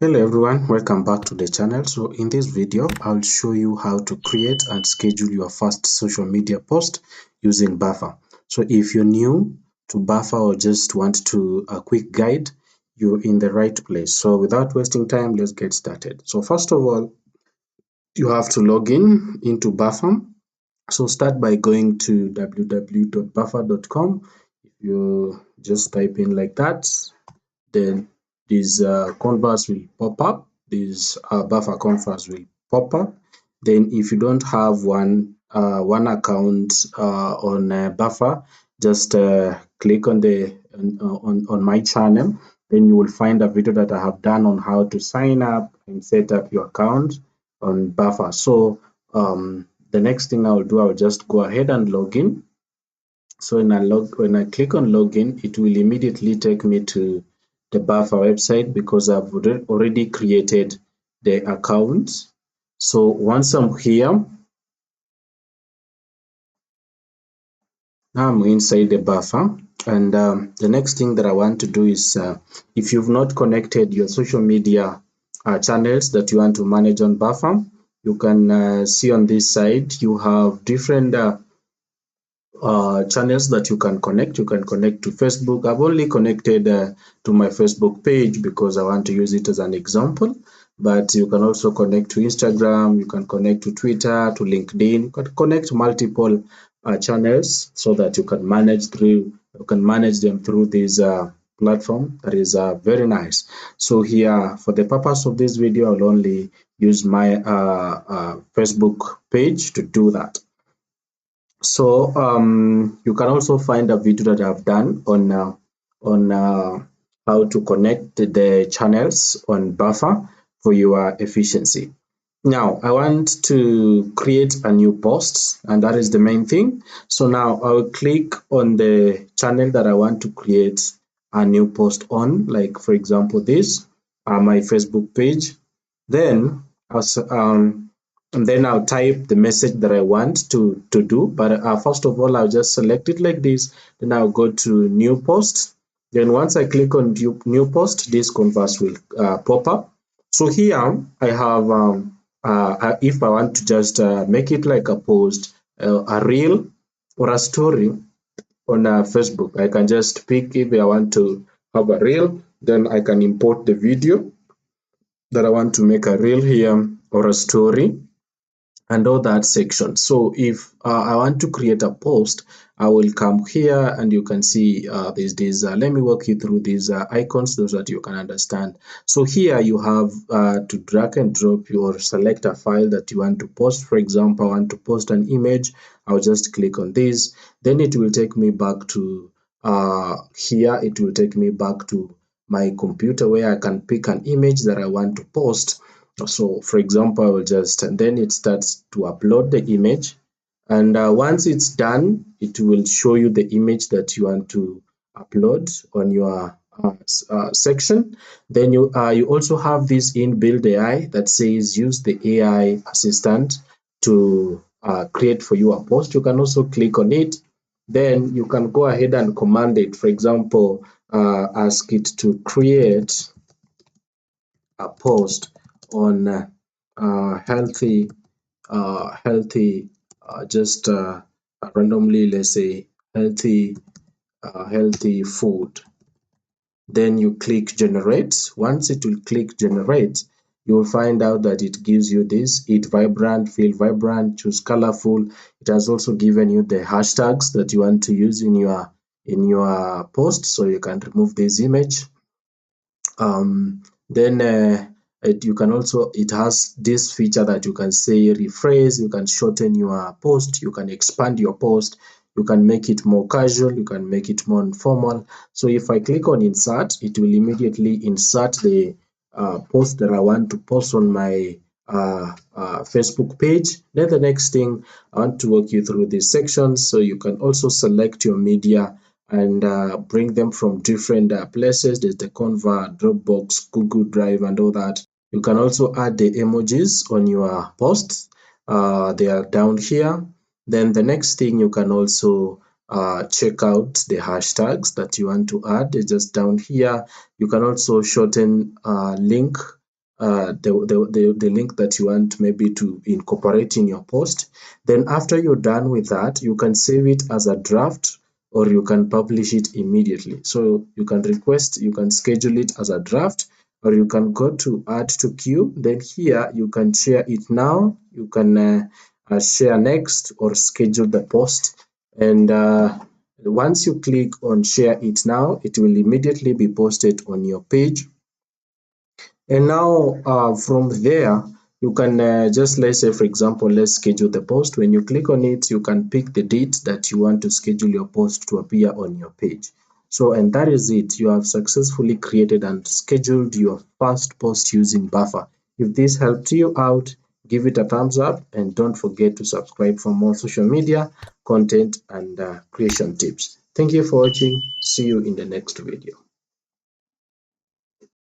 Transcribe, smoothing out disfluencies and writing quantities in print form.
Hello everyone, welcome back to the channel. So in this video, I'll show you how to create and schedule your first social media post using Buffer. So if you're new to Buffer or just want to a quick guide, you're in the right place. So without wasting time, let's get started. So first of all, you have to log in into Buffer. So start by going to www.buffer.com. If you just type in like that, then this canvas will pop up, this Buffer canvas will pop up. Then if you don't have one account on Buffer, just click on the on my channel. Then you will find a video that I have done on how to sign up and set up your account on Buffer. So the next thing I'll do, I'll just go ahead and log in. So when I click on login, it will immediately take me to the Buffer website because I've already created the account. So once I'm here, now I'm inside the Buffer. And the next thing that I want to do is if you've not connected your social media channels that you want to manage on Buffer, you can see on this side, you have different channels that you can connect. You can connect to Facebook. I've only connected to my Facebook page because I want to use it as an example. But you can also connect to Instagram. You can connect to Twitter, to LinkedIn. You can connect multiple channels so that you can manage them through this platform. That is very nice. So here, for the purpose of this video, I'll only use my Facebook page to do that. So you can also find a video that I've done on how to connect the channels on Buffer for your efficiency. Now I want to create a new post, and that is the main thing. So now I'll click on the channel that I want to create a new post on, like for example this, my Facebook page. Then and then I'll type the message that I want to do. But first of all, I'll just select it like this. Then I'll go to new post. Then once I click on new post, this canvas will pop up. So here I have, if I want to just make it like a post, a reel or a story on Facebook, I can just pick if I want to have a reel, then I can import the video that I want to make a reel here or a story and all that section. So if I want to create a post, I will come here and you can see there's this. Let me walk you through these icons so that you can understand. So here you have to drag and drop or select a file that you want to post. For example, I want to post an image. I'll just click on this. Then it will take me back to here. It will take me back to my computer where I can pick an image that I want to post. So for example, I will just, and then it starts to upload the image. And once it's done, it will show you the image that you want to upload on your section. Then you also have this inbuilt AI that says use the AI assistant to create for you a post. You can also click on it. Then you can go ahead and command it. For example, ask it to create a post on healthy just randomly, let's say healthy food. Then you click generate. Once it will click generate, you will find out that it gives you this: eat vibrant, feel vibrant, choose colorful. It has also given you the hashtags that you want to use in your post, so you can remove this image. Then you can also, it has this feature that you can say rephrase, you can shorten your post, you can expand your post, you can make it more casual, you can make it more informal. So if I click on insert, it will immediately insert the post that I want to post on my Facebook page. Then the next thing, I want to walk you through these sections, so you can also select your media and bring them from different places. There's the Canva, Dropbox, Google Drive, and all that. You can also add the emojis on your posts. They are down here. Then the next thing, you can also check out the hashtags that you want to add. It's just down here. You can also shorten link the link that you want maybe to incorporate in your post. Then after you're done with that, you can save it as a draft or you can publish it immediately. So you can schedule it as a draft, or you can go to add to queue. Then here you can share it now, you can share next, or schedule the post. And once you click on share it now, it will immediately be posted on your page. And now from there, you can just, let's say, for example, let's schedule the post. When you click on it, you can pick the date that you want to schedule your post to appear on your page. So, and that is it. You have successfully created and scheduled your first post using Buffer. If this helped you out, give it a thumbs up and don't forget to subscribe for more social media content and creation tips. Thank you for watching. See you in the next video.